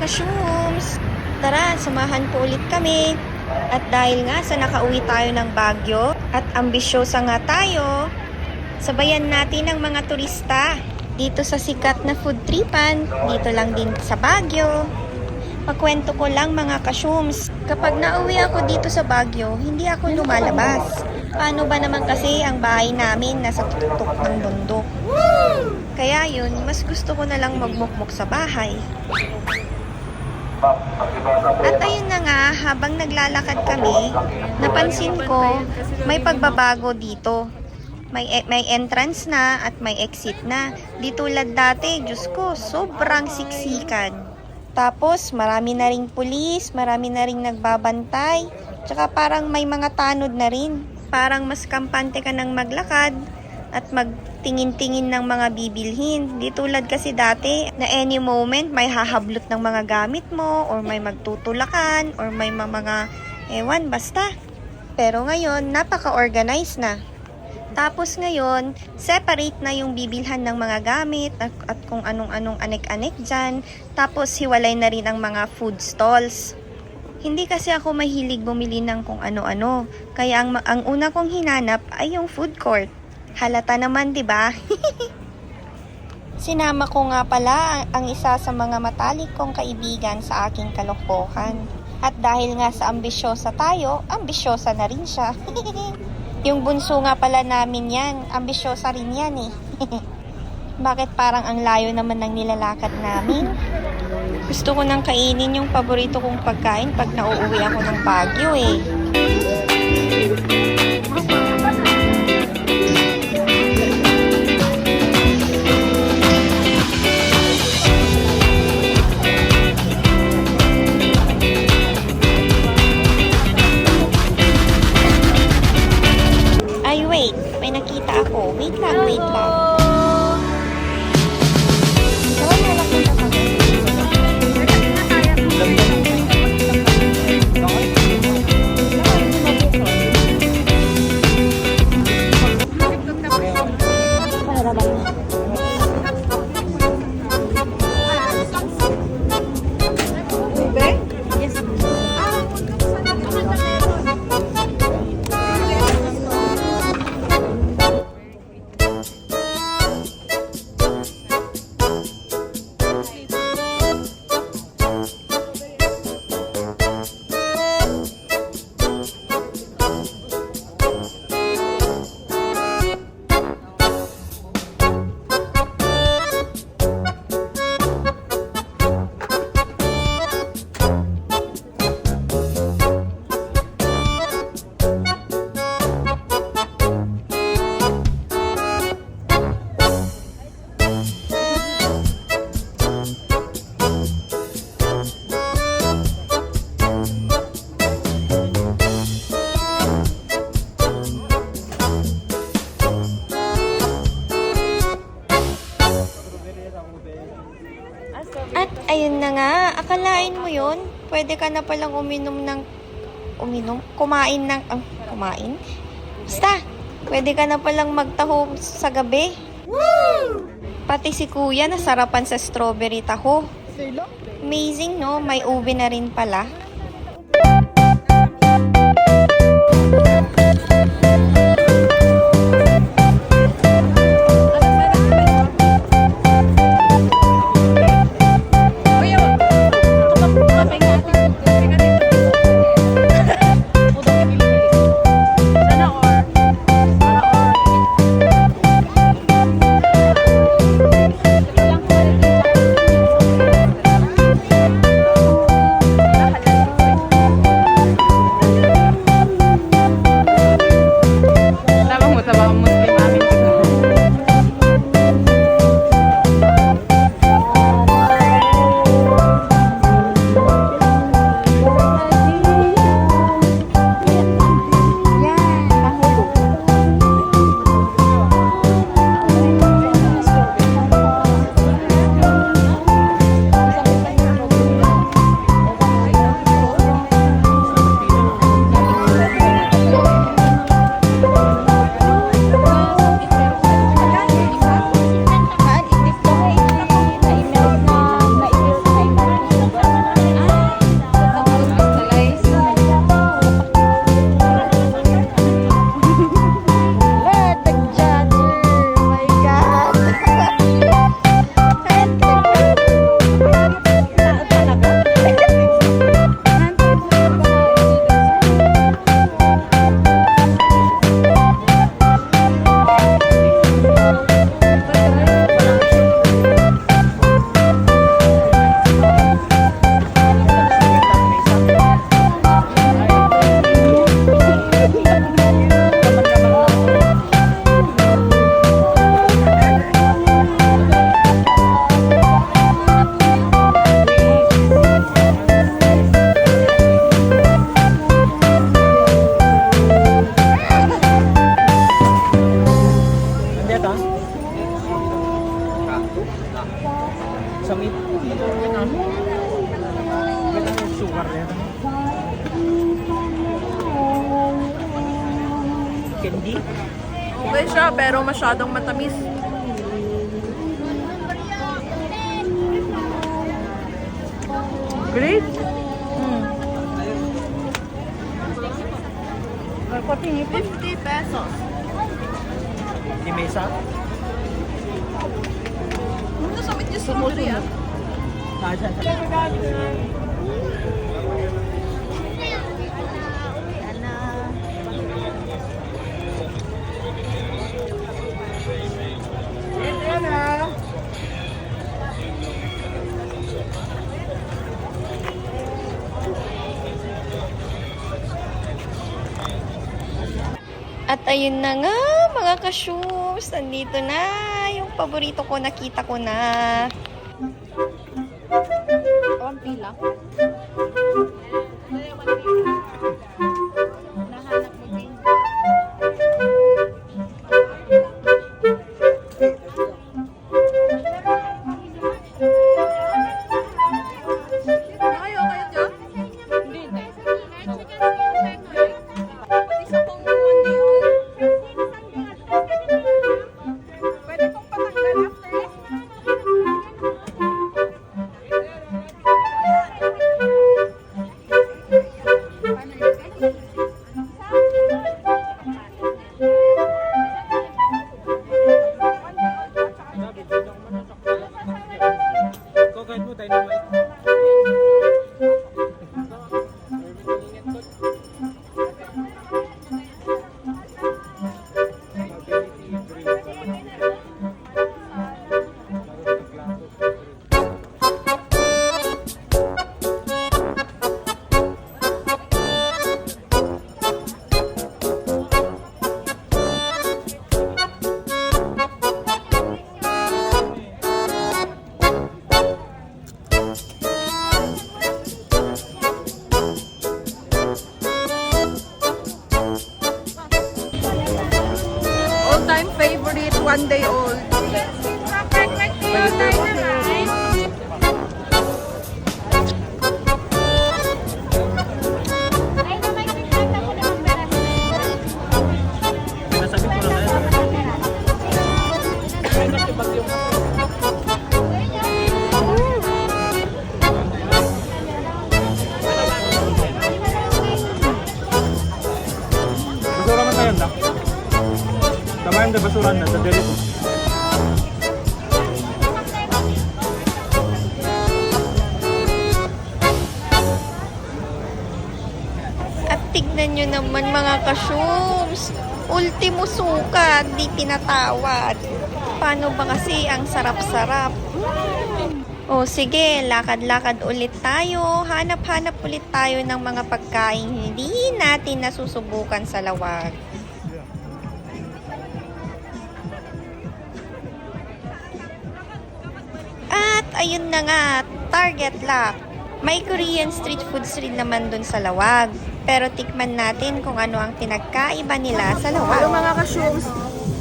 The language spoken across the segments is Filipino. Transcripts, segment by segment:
ka-shooms! Tara, samahan po ulit kami. At dahil nga sa nakauwi tayo ng Baguio at ambisyosa nga tayo, sabayan natin ang mga turista dito sa sikat na food tripan, dito lang din sa Baguio. Pakwento ko lang mga ka-shooms, kapag nauwi ako dito sa Baguio, hindi ako lumalabas. Paano ba naman kasi ang bahay namin nasa tuktok ng bundok? Kaya yun, mas gusto ko na lang magmukmuk sa bahay. At ayun na nga, habang naglalakad kami, napansin ko may pagbabago dito. May entrance na at may exit na. Di tulad dati, Diyos ko, sobrang siksikan. Tapos, marami na ring pulis, marami na ring nagbabantay. Tsaka parang may mga tanod na rin. Parang mas kampante ka ng maglakad at magtingin-tingin ng mga bibilhin. Di tulad kasi dati na any moment may hahablot ng mga gamit mo or may magtutulakan or may mga ewan, basta. Pero ngayon, napaka-organized na. Tapos ngayon, separate na yung bibilhan ng mga gamit at kung anong-anong anek-anek dyan. Tapos hiwalay na rin ang mga food stalls. Hindi kasi ako mahilig bumili ng kung ano-ano. Kaya ang una kong hinanap ay yung food court. Halata naman, 'di ba? Sinama ko nga pala ang isa sa mga matalik kong kaibigan sa aking kalokohan. At dahil nga sa ambisyosa tayo, ambisyosa na rin siya. Yung bunso nga pala namin yan, ambisyosa rin yan eh. Bakit parang ang layo naman ng nilalakad namin? Gusto ko nang kainin yung paborito kong pagkain pag nauuwi ako ng Baguio eh. Ay wait, may nakita ako. Wait lang, wait lang. At ayun na nga, akalain mo yun, pwede ka na palang kumain? Basta, pwede ka na palang magtaho sa gabi. Woo! Pati si kuya nasarapan sa strawberry taho. Amazing no, may ube na rin pala. Candy? Okay siya, pero masyadong matamis. Great. 50 pesos. Di mesa? Ano sa mit yung strawberry ah? Kasha. At ayun na nga, mga ka-shoes. Nandito na yung paborito ko. Nakita ko na. Konti lang. All-time favorite, 1 day old. Nasabi ko na tayo. Basura man tayo na. Tamayan na basuran na sa deli ko. At tignan nyo naman, mga ka-shoes. Ultimo sukat, di pinatawad. Paano ba kasi ang sarap-sarap? O sige, lakad-lakad ulit tayo. Hanap-hanap ulit tayo ng mga pagkain hindi natin nasusubukan sa Lawag. At ayun na nga, target lock. May Korean street foods rin naman dun sa Lawag. Pero tikman natin kung ano ang pinagkaiba nila sa Hello Lawag. mga ka-shoes.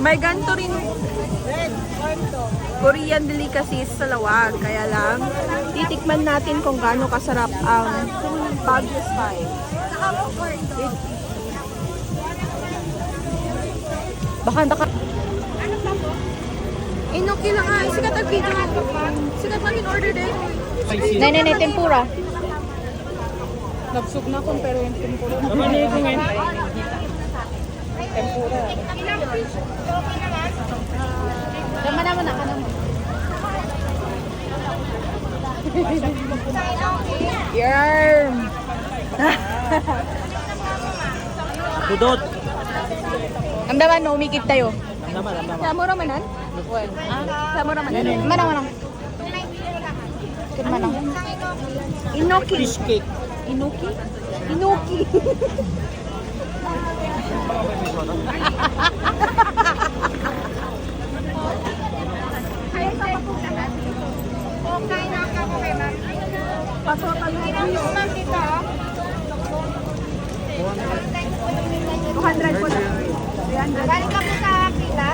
May ganito rin Korean delicacies sa Lawag. Kaya lang, titikman natin kung gaano kasarap ang Baguio style. Baka naka... Inoki lang ah. Sikat ang video. Sikat lang in-order din. Nay, tempura. Nabsog na kung pero yung tempura. Ano na ito ngayon? Tempura. Dama naman na. Yarm! Budot! Ang daman, no, umikip tayo. Naman. Samo ramanan? Well, samo ramanan? Manang. Manang. Inoki. Fish cake. Inoki? Inoki. Pasok tayo. 200 po na. 300. Galing ka po sa pila?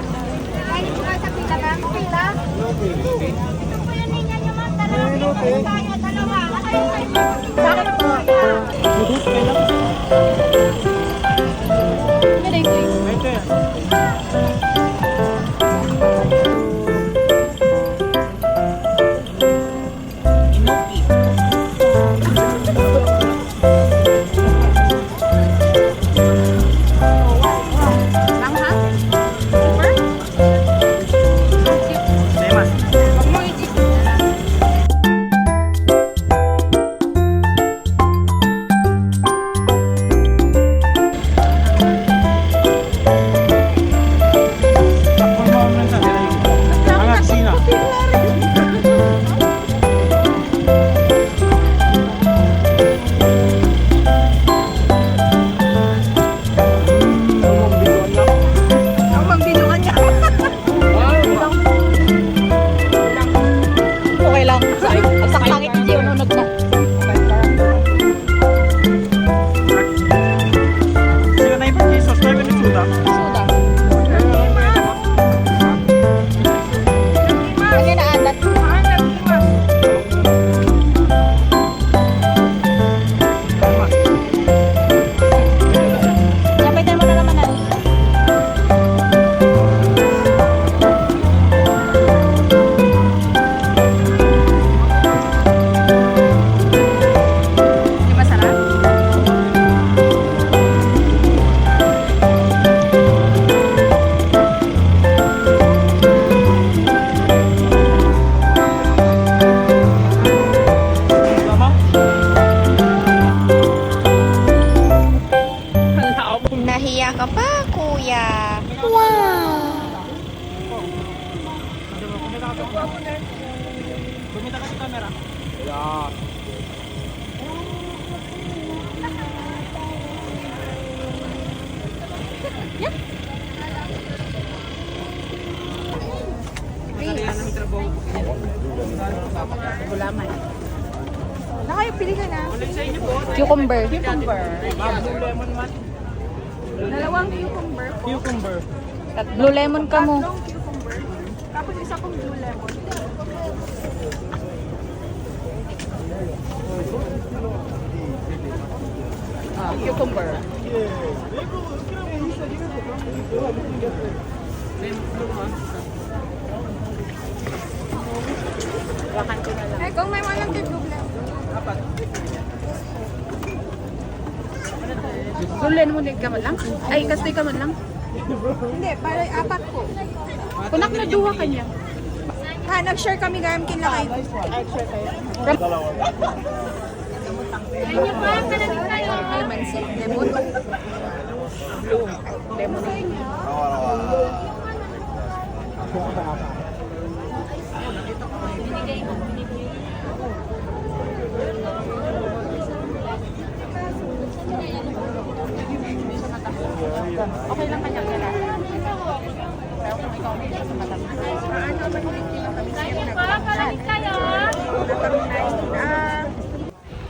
Galing po sa pila ka? Pila? Ito po yun ninyo yung mga dalawa. Tayo, dalawa. Bakit po? Nakayo, pili ka na. Cucumber. Cucumber. Blue lemon man. Dalawang cucumber po. Cucumber. Blue lemon ka mo. Tatlong cucumber. Tapos isa kong blue lemon. Cucumber. Ay, kung may walang titlog lang. Sulen mo ka man lang? Ay, kastoy ka man lang? Hindi, para apat po. Kunak na duha kanya. Ha, nag-share kami gayam kinla kayo. Ay, niyo pa, panalig tayo. Clemency, lemon. Blue, lemon. Okay lang kanya kaya. Pero kung ikaw may sa matangkad. Ay, niyo pa, panalig tayo.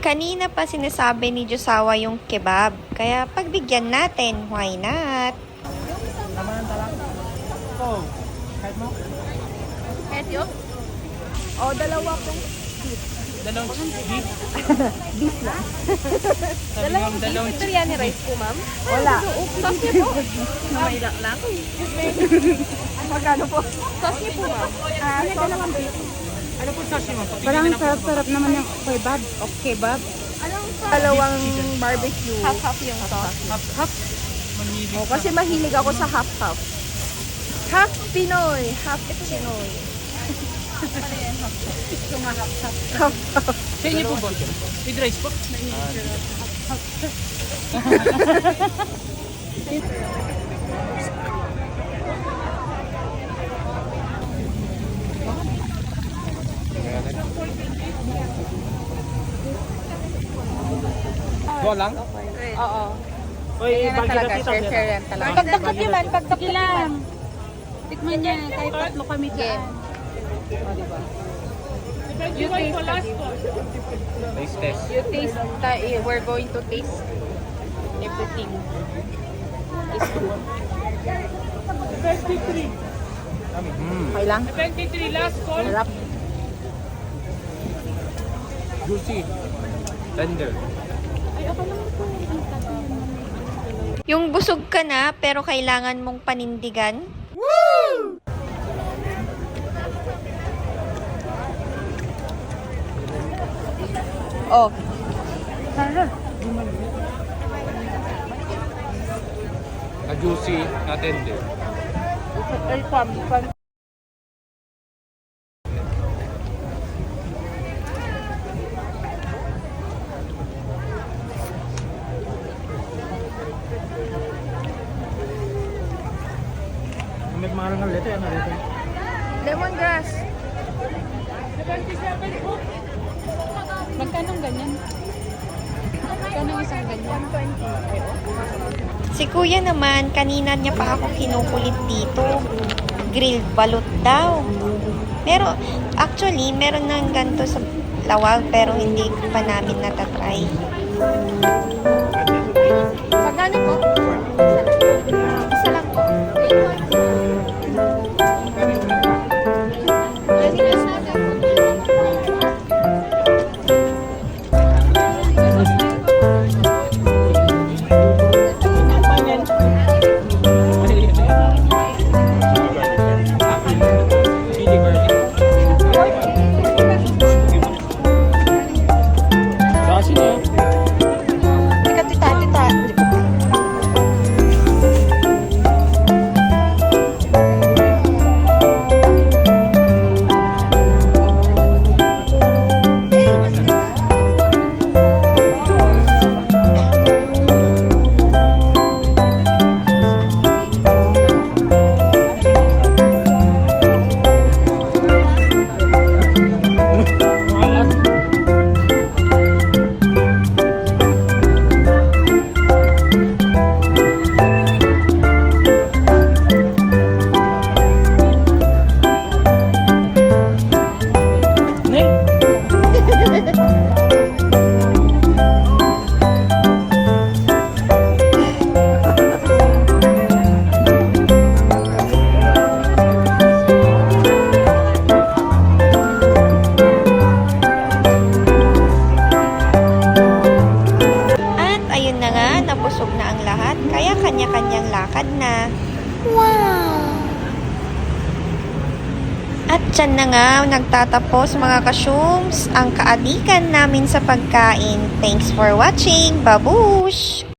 Kanina pa sinasabi ni Josawa yung kebab. Kaya pagbigyan natin, why not? Oh, kahit mo? Kahit yun? O, dalawa pong Dalawang beef. beef lang. Dalawang Biryani rice po, ma'am? Wala. Sauce niyo po? Namaydak lang. Magkano po? Sauce niyo po, ma'am? Dalawang beef. Ano po sauce mo? Parang sarap-sarap naman yung kebab o kebab. Dalawang barbecue. Half-half yung sauce. Half. Mamili. O, kasi mahilig ako sa half-half. Half Pinoy, half Chinoy. Sa inyo po ba? With rice po? Go lang? Oo. Oy, bagi na tita. Share yan talaga. Pagdakot yun man, pagdakot lang. Tikman niya, kahit tatlo kami dyan. You taste Nice test. You taste, we're going to taste everything. Is good. Okay lang? 23 last call. Sarap. Juicy. Tender. Yung busog ka na pero kailangan mong panindigan? Oh, A juicy, na tender. Nagmarang ang lete, ano lete? lemongrass. Magkano ganyan? Magkano isang ganyan? Si kuya naman, kanina niya pa ako kinukulit dito. Grilled balut daw. Pero, actually, meron ng ganito sa Lawag, pero hindi pa namin natatry. Magkano po? Isa lang po. Chili garlic. Kasi na yun. Teka, tita. naglalakad na. Wow! At dyan na nga nagtatapos mga kasyums ang kaadikan namin sa pagkain. Thanks for watching. Babush!